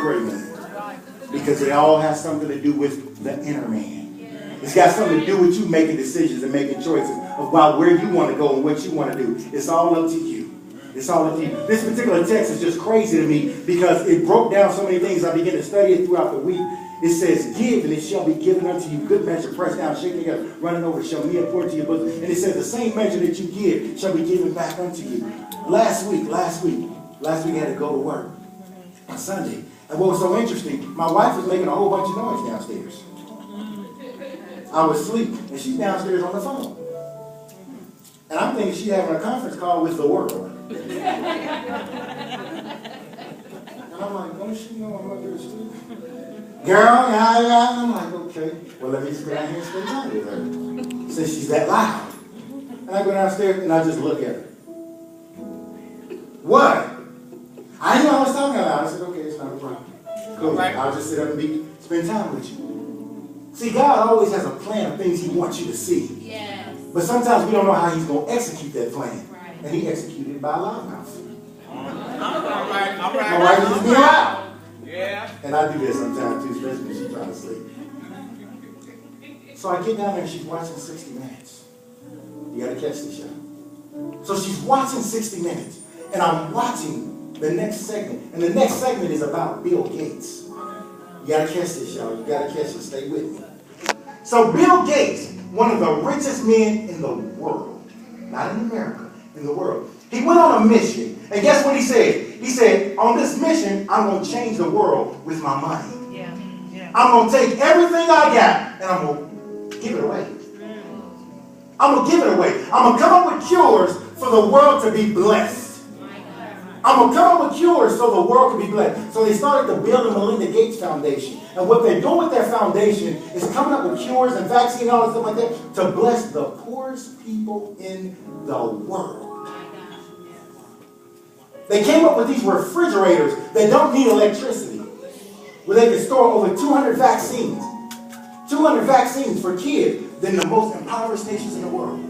great man. Because they all have something to do with the inner man. It's got something to do with you making decisions and making choices about where you want to go and what you want to do. It's all up to you. It's all up to you. This particular text is just crazy to me because it broke down so many things. I began to study it throughout the week. It says, give and it shall be given unto you. Good measure, pressed down, shaking together, running over, shall be poured to your bosom. And it says, the same measure that you give shall be given back unto you. Last week, I had to go to work on Sunday. And what was so interesting, my wife was making a whole bunch of noise downstairs. I was asleep, and she's downstairs on the phone. And I'm thinking she's having a conference call with the world. And I'm like, don't she know I'm up here asleep? Girl, I'm like, okay. Well, let me just go down here and spend time with her. Since she's that loud. And I go downstairs, and I just look at her. What? I didn't know what I was talking about. I said, okay, it's not a problem. Cool. I'll just sit up and spend time with you. See, God always has a plan of things he wants you to see. Yes. But sometimes we don't know how he's going to execute that plan. Right. And he executed it by a loudmouth. All right. My wife just be loud. Yeah. And I do that sometimes too, especially when she's trying to sleep. So I get down there and she's watching 60 Minutes. You got to catch the show. So she's watching 60 Minutes. And I'm watching the next segment. And the next segment is about Bill Gates. You got to catch this, y'all. You got to catch it. Stay with me. So Bill Gates, one of the richest men in the world, not in America, in the world, he went on a mission. And guess what he said? He said, on this mission, I'm going to change the world with my money. Yeah. I'm going to take everything I got and I'm going to give it away. I'm going to give it away. I'm going to come up with cures for the world to be blessed. I'm going to come up with cures so the world can be blessed. So they started the Bill and Melinda Gates Foundation. And what they're doing with their foundation is coming up with cures and vaccines and all that stuff like that to bless the poorest people in the world. They came up with these refrigerators that don't need electricity, where they can store over 200 vaccines. 200 vaccines for kids in the most impoverished nations in the world.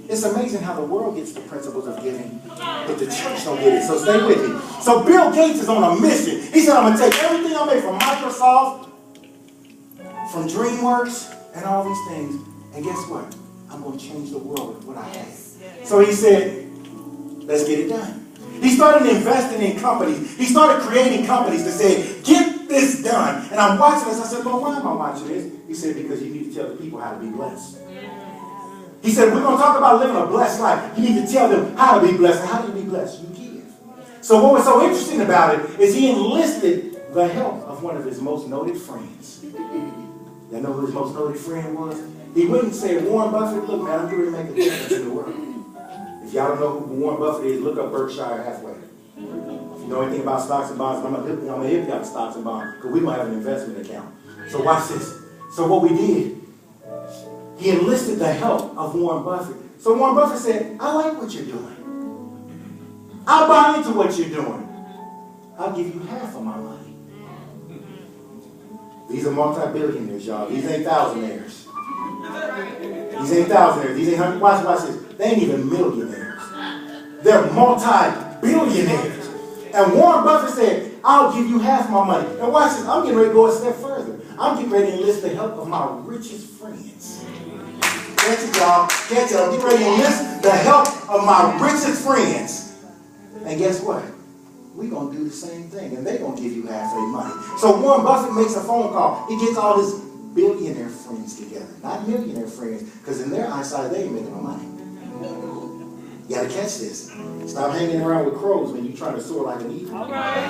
It's amazing how the world gets the principles of giving, but the church don't get it. So stay with me. So Bill Gates is on a mission. He said, I'm going to take everything I made from Microsoft, from DreamWorks, and all these things. And guess what? I'm going to change the world with what I have. So he said, let's get it done. He started investing in companies. He started creating companies that said, get this done. And I'm watching this. I said, well, why am I watching this? He said, because you need to tell the people how to be blessed. He said, we're going to talk about living a blessed life. You need to tell them how to be blessed. And how do you be blessed? You give. So what was so interesting about it is he enlisted the help of one of his most noted friends. Y'all know who his most noted friend was? He wouldn't say, Warren Buffett, look, man, I'm going to make a difference in the world. If y'all don't know who Warren Buffett is, look up Berkshire Hathaway. If you know anything about stocks and bonds, I'm going to hit you up stocks and bonds because we don't have an investment account. So watch this. So what we did, he enlisted the help of Warren Buffett. So Warren Buffett said, I like what you're doing. I'll buy into what you're doing. I'll give you half of my money. These are multi-billionaires, y'all. These ain't thousandaires. These ain't thousandaires. These ain't hundred. Watch this. They ain't even millionaires. They're multi-billionaires. And Warren Buffett said, I'll give you half my money. And watch this. I'm getting ready to go a step further. I'm getting ready to enlist the help of my richest friends. Catch it, y'all. Catch it. I'm getting ready to enlist the help of my richest friends. And guess what? We're going to do the same thing. And they're going to give you half their money. So Warren Buffett makes a phone call. He gets all his billionaire friends together. Not millionaire friends. Because in their eyesight, they ain't making no money. You got to catch this. Stop hanging around with crows when you're trying to soar like an eagle. All right.